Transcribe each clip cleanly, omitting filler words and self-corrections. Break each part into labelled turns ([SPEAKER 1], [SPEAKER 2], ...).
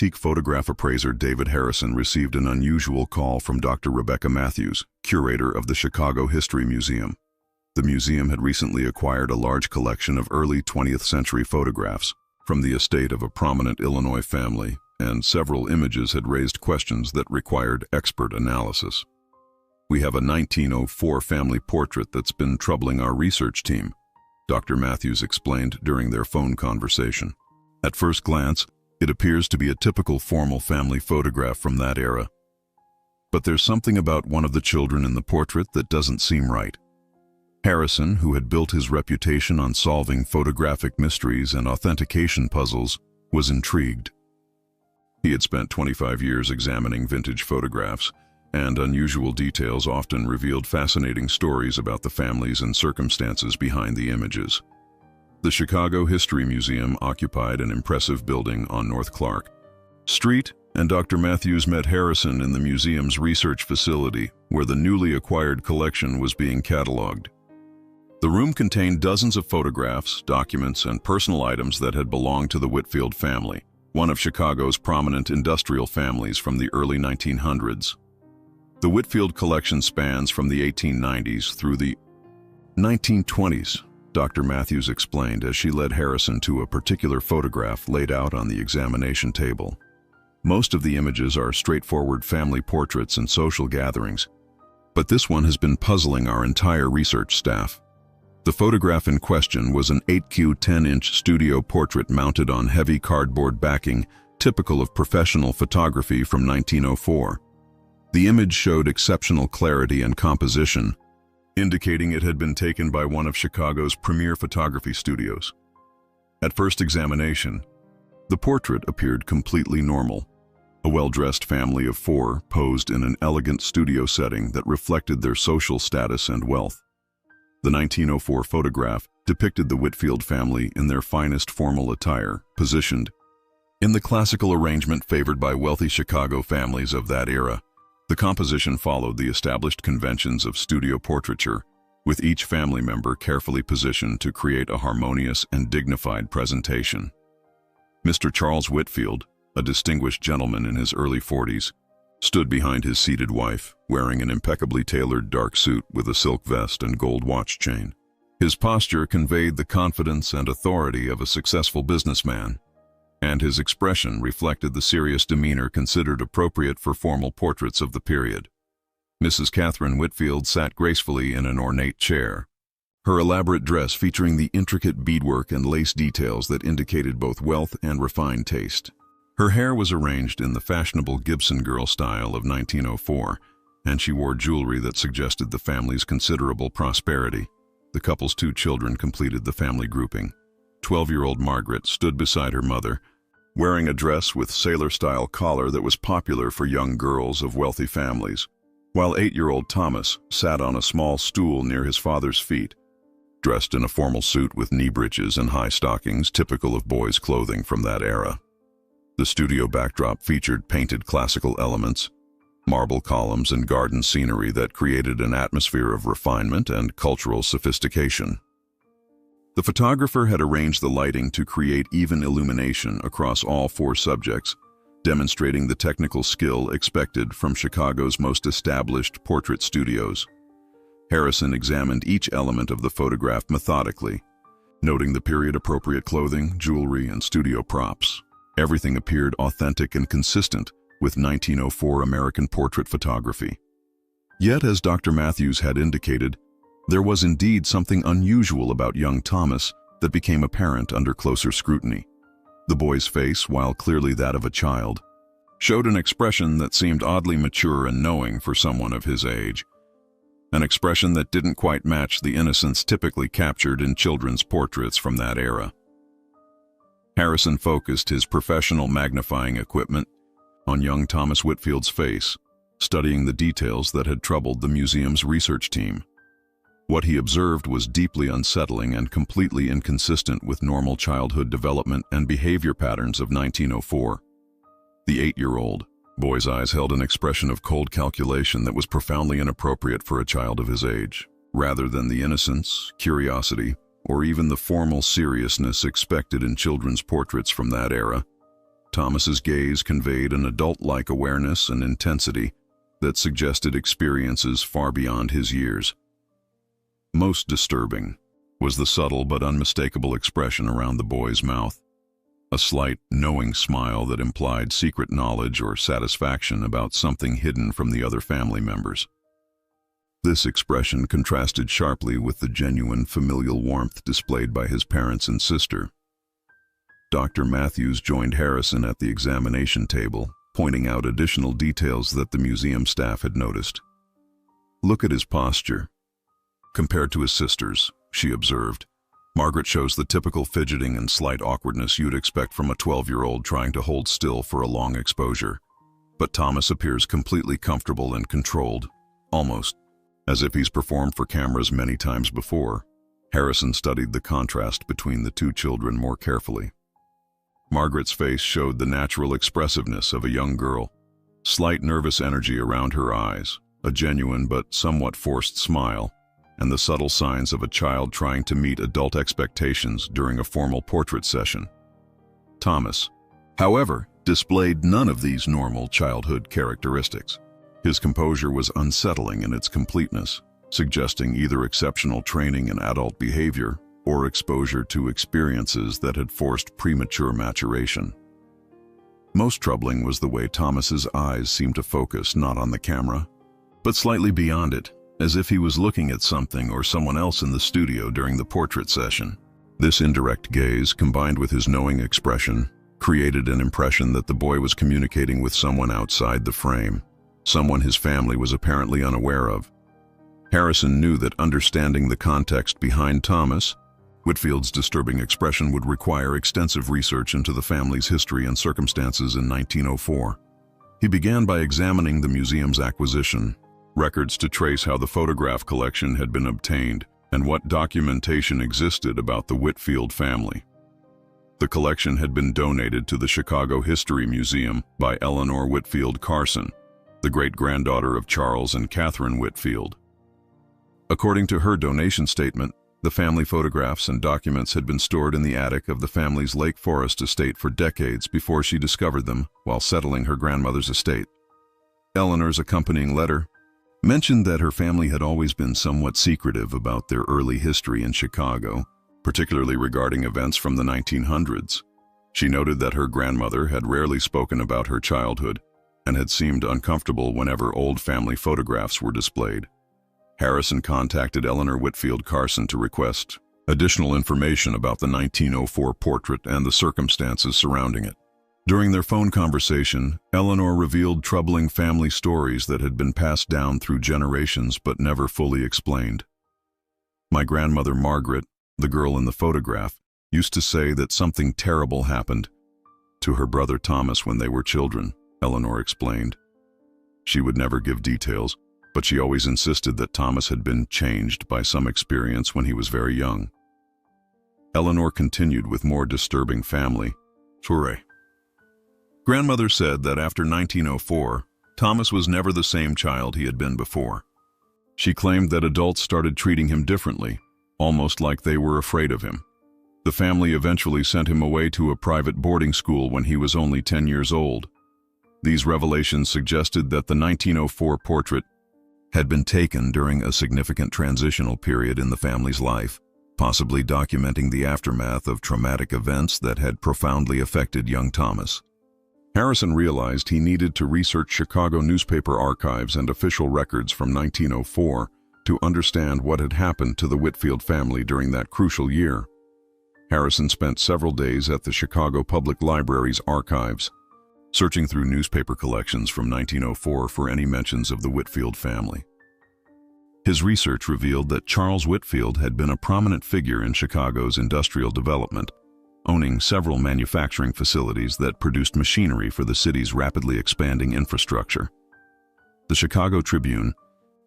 [SPEAKER 1] Antique photograph appraiser David Harrison received an unusual call from Dr. Rebecca Matthews, curator of the Chicago History Museum. The museum had recently acquired a large collection of early 20th century photographs from the estate of a prominent Illinois family, and several images had raised questions that required expert analysis. "We have a 1904 family portrait that's been troubling our research team," Dr. Matthews explained during their phone conversation. "At first glance, it appears to be a typical formal family photograph from that era. But there's something about one of the children in the portrait that doesn't seem right." Harrison, who had built his reputation on solving photographic mysteries and authentication puzzles, was intrigued. He had spent 25 years examining vintage photographs, and unusual details often revealed fascinating stories about the families and circumstances behind the images. The Chicago History Museum occupied an impressive building on North Clark Street, and Dr. Matthews met Harrison in the museum's research facility, where the newly acquired collection was being cataloged. The room contained dozens of photographs, documents, and personal items that had belonged to the Whitfield family, one of Chicago's prominent industrial families from the early 1900s. The Whitfield collection spans from the 1890s through the 1920s, Dr. Matthews explained as she led Harrison to a particular photograph laid out on the examination table. Most of the images are straightforward family portraits and social gatherings, but this one has been puzzling our entire research staff. The photograph in question was an 8Q 10-inch studio portrait mounted on heavy cardboard backing, typical of professional photography from 1904. The image showed exceptional clarity and composition, indicating it had been taken by one of Chicago's premier photography studios. At first examination, the portrait appeared completely normal. A well-dressed family of four posed in an elegant studio setting that reflected their social status and wealth. The 1904 photograph depicted the Whitfield family in their finest formal attire, positioned in the classical arrangement favored by wealthy Chicago families of that era. The composition followed the established conventions of studio portraiture, with each family member carefully positioned to create a harmonious and dignified presentation. Mr. Charles Whitfield, a distinguished gentleman in his early 40s, stood behind his seated wife, wearing an impeccably tailored dark suit with a silk vest and gold watch chain. His posture conveyed the confidence and authority of a successful businessman, and his expression reflected the serious demeanor considered appropriate for formal portraits of the period. Mrs. Catherine Whitfield sat gracefully in an ornate chair, her elaborate dress featuring the intricate beadwork and lace details that indicated both wealth and refined taste. Her hair was arranged in the fashionable Gibson girl style of 1904, and she wore jewelry that suggested the family's considerable prosperity. The couple's two children completed the family grouping. 12-year-old Margaret stood beside her mother, wearing a dress with sailor-style collar that was popular for young girls of wealthy families, while 8-year-old Thomas sat on a small stool near his father's feet, dressed in a formal suit with knee breeches and high stockings typical of boys' clothing from that era. The studio backdrop featured painted classical elements, marble columns, and garden scenery that created an atmosphere of refinement and cultural sophistication. The photographer had arranged the lighting to create even illumination across all four subjects, demonstrating the technical skill expected from Chicago's most established portrait studios. Harrison examined each element of the photograph methodically, noting the period-appropriate clothing, jewelry, and studio props. Everything appeared authentic and consistent with 1904 American portrait photography. Yet, as Dr. Matthews had indicated, there was indeed something unusual about young Thomas that became apparent under closer scrutiny. The boy's face, while clearly that of a child, showed an expression that seemed oddly mature and knowing for someone of his age, an expression that didn't quite match the innocence typically captured in children's portraits from that era. Harrison focused his professional magnifying equipment on young Thomas Whitfield's face, studying the details that had troubled the museum's research team. What he observed was deeply unsettling and completely inconsistent with normal childhood development and behavior patterns of 1904. The 8-year-old boy's eyes held an expression of cold calculation that was profoundly inappropriate for a child of his age, rather than the innocence, curiosity, or even the formal seriousness expected in children's portraits from that era. Thomas's gaze conveyed an adult-like awareness and intensity that suggested experiences far beyond his years. Most disturbing was the subtle but unmistakable expression around the boy's mouth, a slight, knowing smile that implied secret knowledge or satisfaction about something hidden from the other family members. This expression contrasted sharply with the genuine familial warmth displayed by his parents and sister. Dr. Matthews joined Harrison at the examination table, pointing out additional details that the museum staff had noticed. "Look at his posture. Compared to his sisters," she observed. "Margaret shows the typical fidgeting and slight awkwardness you'd expect from a 12-year-old trying to hold still for a long exposure. But Thomas appears completely comfortable and controlled, almost as if he's performed for cameras many times before." Harrison studied the contrast between the two children more carefully. Margaret's face showed the natural expressiveness of a young girl, slight nervous energy around her eyes, a genuine but somewhat forced smile, and the subtle signs of a child trying to meet adult expectations during a formal portrait session. Thomas, however, displayed none of these normal childhood characteristics. His composure was unsettling in its completeness, suggesting either exceptional training in adult behavior or exposure to experiences that had forced premature maturation. Most troubling was the way Thomas's eyes seemed to focus not on the camera, but slightly beyond it, as if he was looking at something or someone else in the studio during the portrait session. This indirect gaze, combined with his knowing expression, created an impression that the boy was communicating with someone outside the frame, someone his family was apparently unaware of. Harrison knew that understanding the context behind Thomas Whitfield's disturbing expression would require extensive research into the family's history and circumstances in 1904. He began by examining the museum's acquisition, records to trace how the photograph collection had been obtained, and what documentation existed about the Whitfield family. The collection had been donated to the Chicago History Museum by Eleanor Whitfield Carson, the great-granddaughter of Charles and Catherine Whitfield. According to her donation statement, the family photographs and documents had been stored in the attic of the family's Lake Forest estate for decades before she discovered them while settling her grandmother's estate. Eleanor's accompanying letter mentioned that her family had always been somewhat secretive about their early history in Chicago, particularly regarding events from the 1900s. She noted that her grandmother had rarely spoken about her childhood and had seemed uncomfortable whenever old family photographs were displayed. Harrison contacted Eleanor Whitfield Carson to request additional information about the 1904 portrait and the circumstances surrounding it. During their phone conversation, Eleanor revealed troubling family stories that had been passed down through generations but never fully explained. "My grandmother Margaret, the girl in the photograph, used to say that something terrible happened to her brother Thomas when they were children," Eleanor explained. She would never give details, but she always insisted that Thomas had been changed by some experience when he was very young. Eleanor continued with more disturbing family story. Grandmother said that after 1904, Thomas was never the same child he had been before. She claimed that adults started treating him differently, almost like they were afraid of him. The family eventually sent him away to a private boarding school when he was only 10 years old. These revelations suggested that the 1904 portrait had been taken during a significant transitional period in the family's life, possibly documenting the aftermath of traumatic events that had profoundly affected young Thomas. Harrison realized he needed to research Chicago newspaper archives and official records from 1904 to understand what had happened to the Whitfield family during that crucial year. Harrison spent several days at the Chicago Public Library's archives, searching through newspaper collections from 1904 for any mentions of the Whitfield family. His research revealed that Charles Whitfield had been a prominent figure in Chicago's industrial development, owning several manufacturing facilities that produced machinery for the city's rapidly expanding infrastructure. The Chicago Tribune,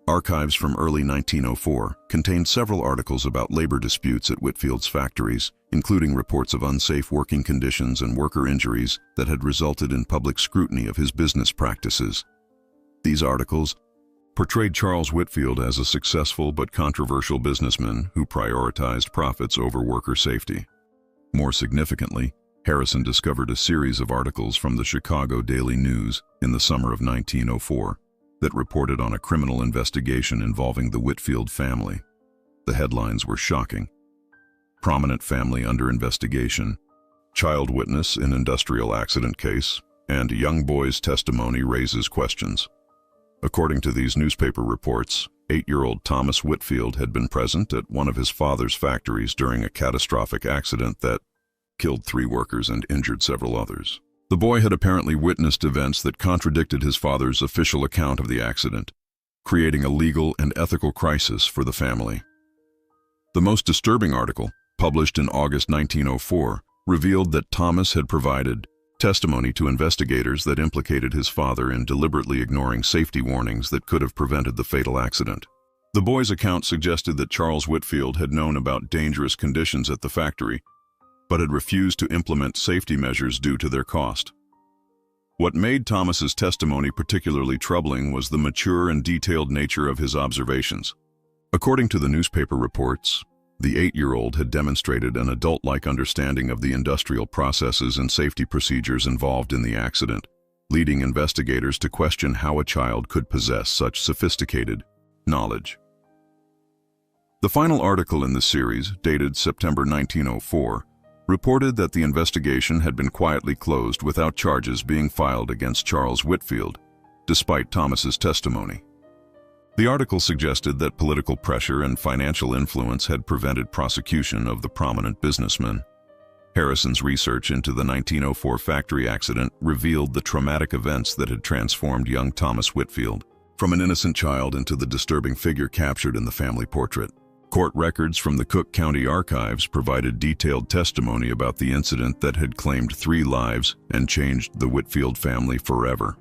[SPEAKER 1] archives from early 1904, contained several articles about labor disputes at Whitfield's factories, including reports of unsafe working conditions and worker injuries that had resulted in public scrutiny of his business practices. These articles portrayed Charles Whitfield as a successful but controversial businessman who prioritized profits over worker safety. More significantly, Harrison discovered a series of articles from the Chicago Daily News in the summer of 1904 that reported on a criminal investigation involving the Whitfield family. The headlines were shocking. Prominent family under investigation, child witness in industrial accident case, and young boy's testimony raises questions. According to these newspaper reports, 8-year-old Thomas Whitfield had been present at one of his father's factories during a catastrophic accident that killed 3 workers and injured several others. The boy had apparently witnessed events that contradicted his father's official account of the accident, creating a legal and ethical crisis for the family. The most disturbing article, published in August 1904, revealed that Thomas had provided testimony to investigators that implicated his father in deliberately ignoring safety warnings that could have prevented the fatal accident. The boy's account suggested that Charles Whitfield had known about dangerous conditions at the factory, but had refused to implement safety measures due to their cost. What made Thomas's testimony particularly troubling was the mature and detailed nature of his observations. According to the newspaper reports, the 8-year-old had demonstrated an adult-like understanding of the industrial processes and safety procedures involved in the accident, leading investigators to question how a child could possess such sophisticated knowledge. The final article in the series, dated September 1904, reported that the investigation had been quietly closed without charges being filed against Charles Whitfield, despite Thomas's testimony. The article suggested that political pressure and financial influence had prevented prosecution of the prominent businessman. Harrison's research into the 1904 factory accident revealed the traumatic events that had transformed young Thomas Whitfield from an innocent child into the disturbing figure captured in the family portrait. Court records from the Cook County Archives provided detailed testimony about the incident that had claimed 3 lives and changed the Whitfield family forever.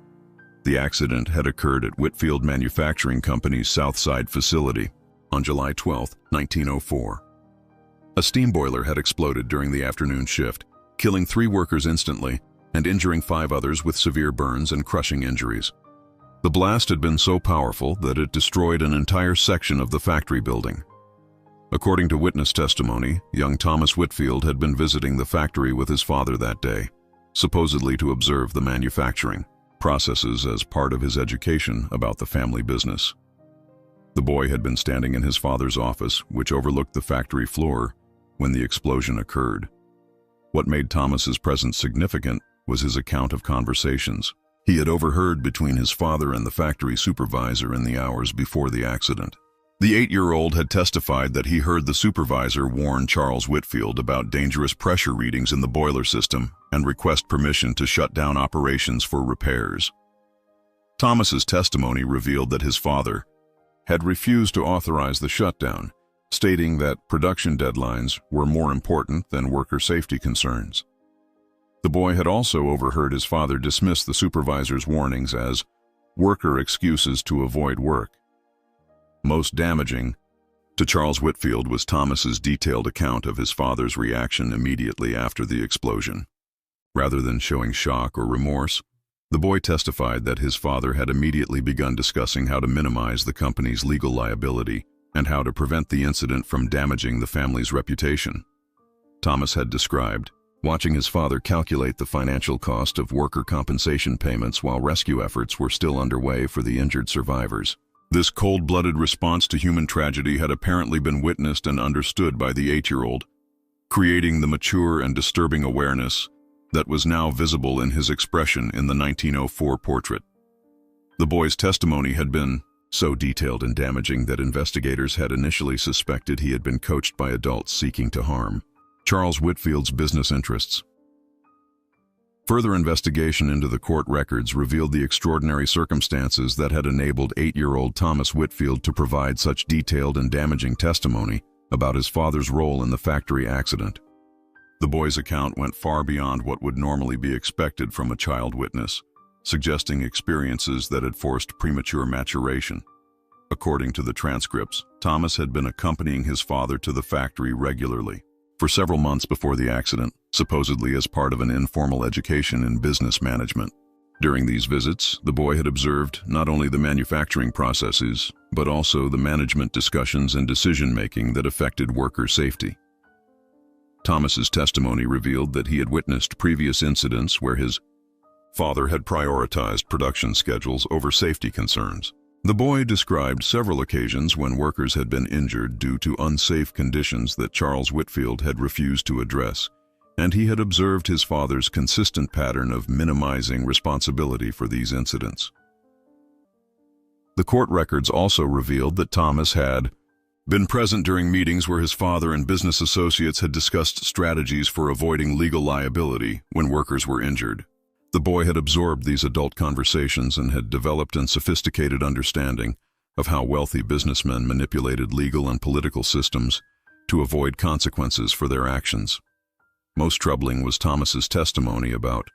[SPEAKER 1] The accident had occurred at Whitfield Manufacturing Company's Southside facility on July 12, 1904. A steam boiler had exploded during the afternoon shift, killing 3 workers instantly and injuring 5 others with severe burns and crushing injuries. The blast had been so powerful that it destroyed an entire section of the factory building. According to witness testimony, young Thomas Whitfield had been visiting the factory with his father that day, supposedly to observe the manufacturing processes as part of his education about the family business. The boy had been standing in his father's office, which overlooked the factory floor, when the explosion occurred. What made Thomas's presence significant was his account of conversations he had overheard between his father and the factory supervisor in the hours before the accident. The 8-year-old had testified that he heard the supervisor warn Charles Whitfield about dangerous pressure readings in the boiler system and request permission to shut down operations for repairs. Thomas's testimony revealed that his father had refused to authorize the shutdown, stating that production deadlines were more important than worker safety concerns. The boy had also overheard his father dismiss the supervisor's warnings as worker excuses to avoid work. Most damaging to Charles Whitfield was Thomas's detailed account of his father's reaction immediately after the explosion. Rather than showing shock or remorse, the boy testified that his father had immediately begun discussing how to minimize the company's legal liability and how to prevent the incident from damaging the family's reputation. Thomas had described watching his father calculate the financial cost of worker compensation payments while rescue efforts were still underway for the injured survivors. This cold-blooded response to human tragedy had apparently been witnessed and understood by the 8-year-old, creating the mature and disturbing awareness that was now visible in his expression in the 1904 portrait. The boy's testimony had been so detailed and damaging that investigators had initially suspected he had been coached by adults seeking to harm Charles Whitfield's business interests. Further investigation into the court records revealed the extraordinary circumstances that had enabled 8-year-old Thomas Whitfield to provide such detailed and damaging testimony about his father's role in the factory accident. The boy's account went far beyond what would normally be expected from a child witness, suggesting experiences that had forced premature maturation. According to the transcripts, Thomas had been accompanying his father to the factory regularly for several months before the accident, supposedly as part of an informal education in business management. During these visits, the boy had observed not only the manufacturing processes, but also the management discussions and decision-making that affected worker safety. Thomas's testimony revealed that he had witnessed previous incidents where his father had prioritized production schedules over safety concerns. The boy described several occasions when workers had been injured due to unsafe conditions that Charles Whitfield had refused to address, and he had observed his father's consistent pattern of minimizing responsibility for these incidents. The court records also revealed that Thomas had been present during meetings where his father and business associates had discussed strategies for avoiding legal liability when workers were injured. The boy had absorbed these adult conversations and had developed a sophisticated understanding of how wealthy businessmen manipulated legal and political systems to avoid consequences for their actions. Most troubling was Thomas's testimony about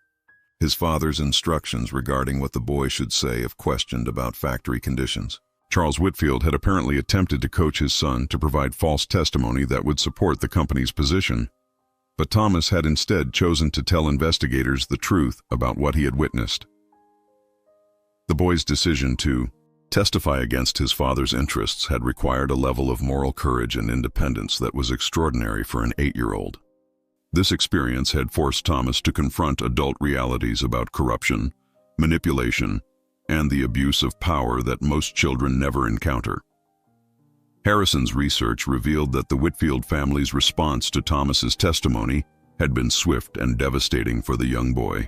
[SPEAKER 1] his father's instructions regarding what the boy should say if questioned about factory conditions. Charles Whitfield had apparently attempted to coach his son to provide false testimony that would support the company's position, but Thomas had instead chosen to tell investigators the truth about what he had witnessed. The boy's decision to testify against his father's interests had required a level of moral courage and independence that was extraordinary for an 8-year-old. This experience had forced Thomas to confront adult realities about corruption, manipulation, and the abuse of power that most children never encounter. Harrison's research revealed that the Whitfield family's response to Thomas's testimony had been swift and devastating for the young boy.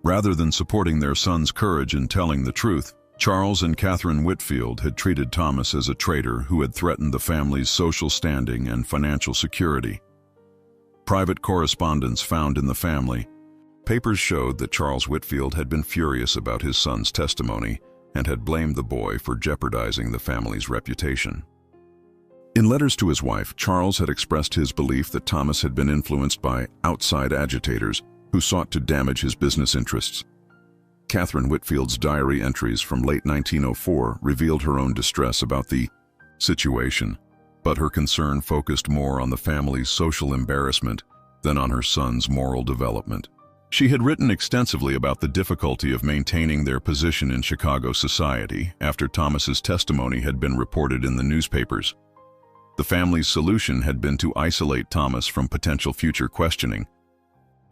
[SPEAKER 1] Rather than supporting their son's courage in telling the truth, Charles and Catherine Whitfield had treated Thomas as a traitor who had threatened the family's social standing and financial security. Private correspondence found in the family papers showed that Charles Whitfield had been furious about his son's testimony and had blamed the boy for jeopardizing the family's reputation. In letters to his wife, Charles had expressed his belief that Thomas had been influenced by outside agitators who sought to damage his business interests. Catherine Whitfield's diary entries from late 1904 revealed her own distress about the situation, but her concern focused more on the family's social embarrassment than on her son's moral development. She had written extensively about the difficulty of maintaining their position in Chicago society after Thomas's testimony had been reported in the newspapers. The family's solution had been to isolate Thomas from potential future questioning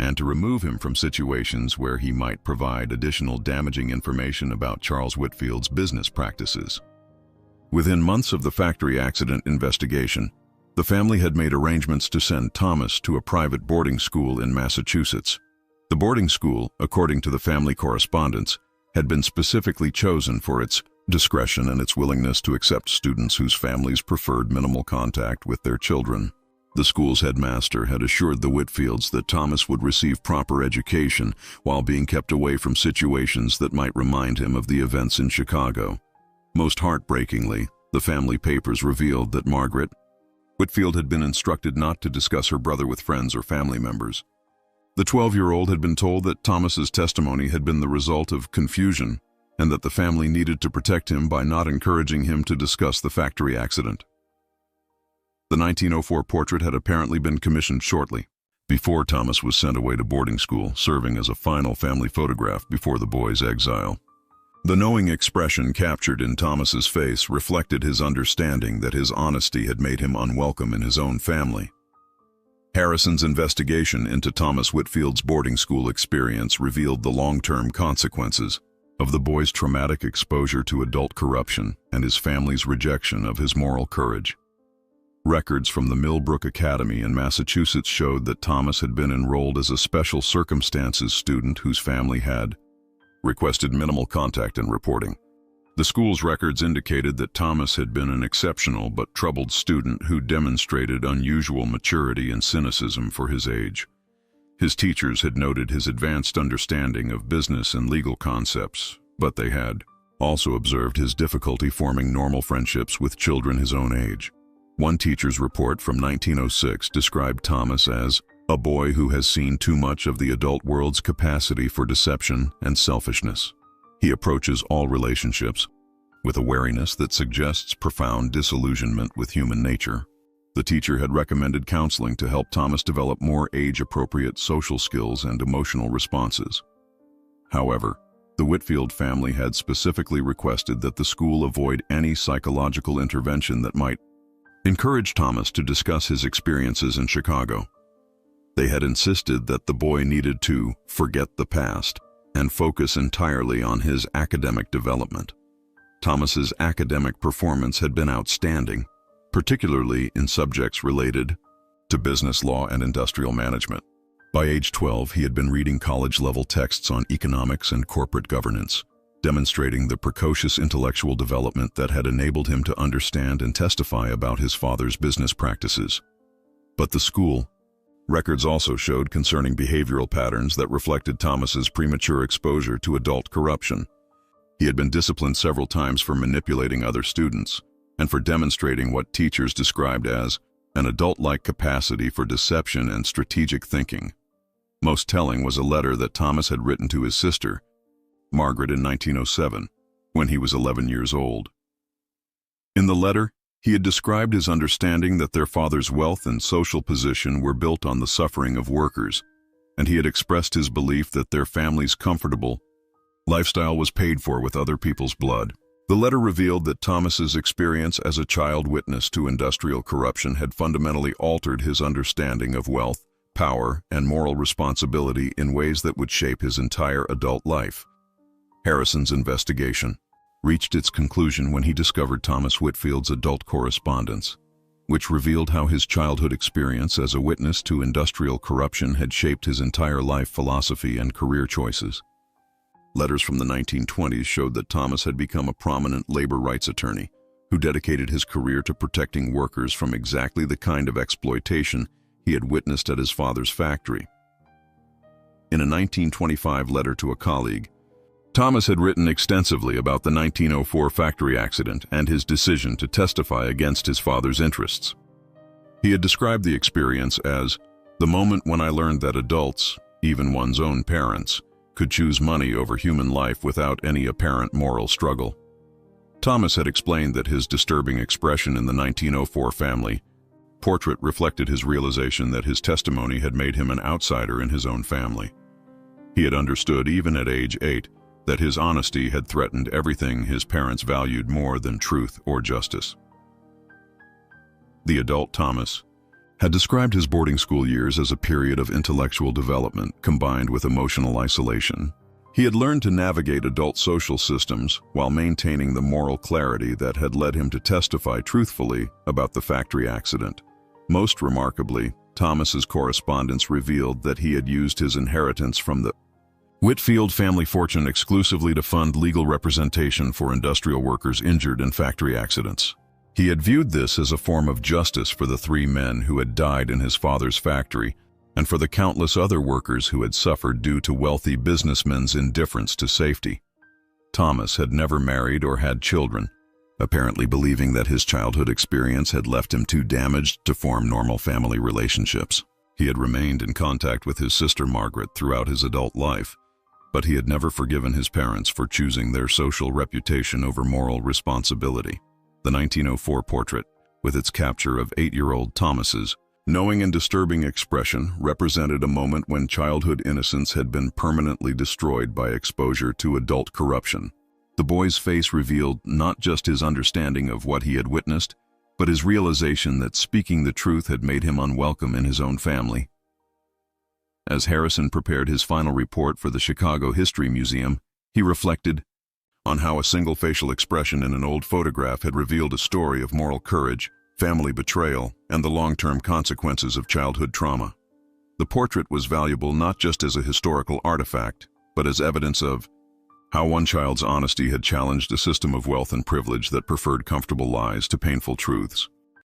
[SPEAKER 1] and to remove him from situations where he might provide additional damaging information about Charles Whitfield's business practices. Within months of the factory accident investigation, the family had made arrangements to send Thomas to a private boarding school in Massachusetts. The boarding school, according to the family correspondence, had been specifically chosen for its discretion and its willingness to accept students whose families preferred minimal contact with their children. The school's headmaster had assured the Whitfields that Thomas would receive proper education while being kept away from situations that might remind him of the events in Chicago. Most heartbreakingly, the family papers revealed that Margaret Whitfield had been instructed not to discuss her brother with friends or family members. The 12-year-old had been told that Thomas's testimony had been the result of confusion and that the family needed to protect him by not encouraging him to discuss the factory accident. The 1904 portrait had apparently been commissioned shortly before Thomas was sent away to boarding school, serving as a final family photograph before the boy's exile. The knowing expression captured in Thomas's face reflected his understanding that his honesty had made him unwelcome in his own family. Harrison's investigation into Thomas Whitfield's boarding school experience revealed the long-term consequences of the boy's traumatic exposure to adult corruption and his family's rejection of his moral courage. Records from the Millbrook Academy in Massachusetts showed that Thomas had been enrolled as a special circumstances student whose family had requested minimal contact and reporting. The school's records indicated that Thomas had been an exceptional but troubled student who demonstrated unusual maturity and cynicism for his age. His teachers had noted his advanced understanding of business and legal concepts, but they had also observed his difficulty forming normal friendships with children his own age. One teacher's report from 1906 described Thomas as a boy who has seen too much of the adult world's capacity for deception and selfishness. He approaches all relationships with a wariness that suggests profound disillusionment with human nature. The teacher had recommended counseling to help Thomas develop more age-appropriate social skills and emotional responses. However, the Whitfield family had specifically requested that the school avoid any psychological intervention that might encourage Thomas to discuss his experiences in Chicago. They had insisted that the boy needed to forget the past and focus entirely on his academic development. Thomas's academic performance had been outstanding, particularly in subjects related to business law and industrial management. By age 12, he had been reading college-level texts on economics and corporate governance, demonstrating the precocious intellectual development that had enabled him to understand and testify about his father's business practices. But the school records also showed concerning behavioral patterns that reflected Thomas's premature exposure to adult corruption. He had been disciplined several times for manipulating other students and for demonstrating what teachers described as an adult-like capacity for deception and strategic thinking. Most telling was a letter that Thomas had written to his sister, Margaret, in 1907, when he was 11 years old. In the letter, he had described his understanding that their father's wealth and social position were built on the suffering of workers, and he had expressed his belief that their family's comfortable lifestyle was paid for with other people's blood. The letter revealed that Thomas's experience as a child witness to industrial corruption had fundamentally altered his understanding of wealth, power, and moral responsibility in ways that would shape his entire adult life. Harrison's investigation reached its conclusion when he discovered Thomas Whitfield's adult correspondence, which revealed how his childhood experience as a witness to industrial corruption had shaped his entire life philosophy and career choices. Letters from the 1920s showed that Thomas had become a prominent labor rights attorney who dedicated his career to protecting workers from exactly the kind of exploitation he had witnessed at his father's factory. In a 1925 letter to a colleague, Thomas had written extensively about the 1904 factory accident and his decision to testify against his father's interests. He had described the experience as the moment when I learned that adults, even one's own parents, could choose money over human life without any apparent moral struggle. Thomas had explained that his disturbing expression in the 1904 family portrait reflected his realization that his testimony had made him an outsider in his own family. He had understood, even at age 8, that his honesty had threatened everything his parents valued more than truth or justice. The adult Thomas had described his boarding school years as a period of intellectual development combined with emotional isolation. He had learned to navigate adult social systems while maintaining the moral clarity that had led him to testify truthfully about the factory accident. Most remarkably, Thomas's correspondence revealed that he had used his inheritance from the Whitfield family fortune exclusively to fund legal representation for industrial workers injured in factory accidents. He had viewed this as a form of justice for the 3 men who had died in his father's factory and for the countless other workers who had suffered due to wealthy businessmen's indifference to safety. Thomas had never married or had children, apparently believing that his childhood experience had left him too damaged to form normal family relationships. He had remained in contact with his sister Margaret throughout his adult life, but he had never forgiven his parents for choosing their social reputation over moral responsibility. The 1904 portrait, with its capture of 8-year-old Thomas's knowing and disturbing expression, represented a moment when childhood innocence had been permanently destroyed by exposure to adult corruption. The boy's face revealed not just his understanding of what he had witnessed, but his realization that speaking the truth had made him unwelcome in his own family. As Harrison prepared his final report for the Chicago History Museum, he reflected on how a single facial expression in an old photograph had revealed a story of moral courage, family betrayal, and the long-term consequences of childhood trauma. The portrait was valuable not just as a historical artifact, but as evidence of how one child's honesty had challenged a system of wealth and privilege that preferred comfortable lies to painful truths.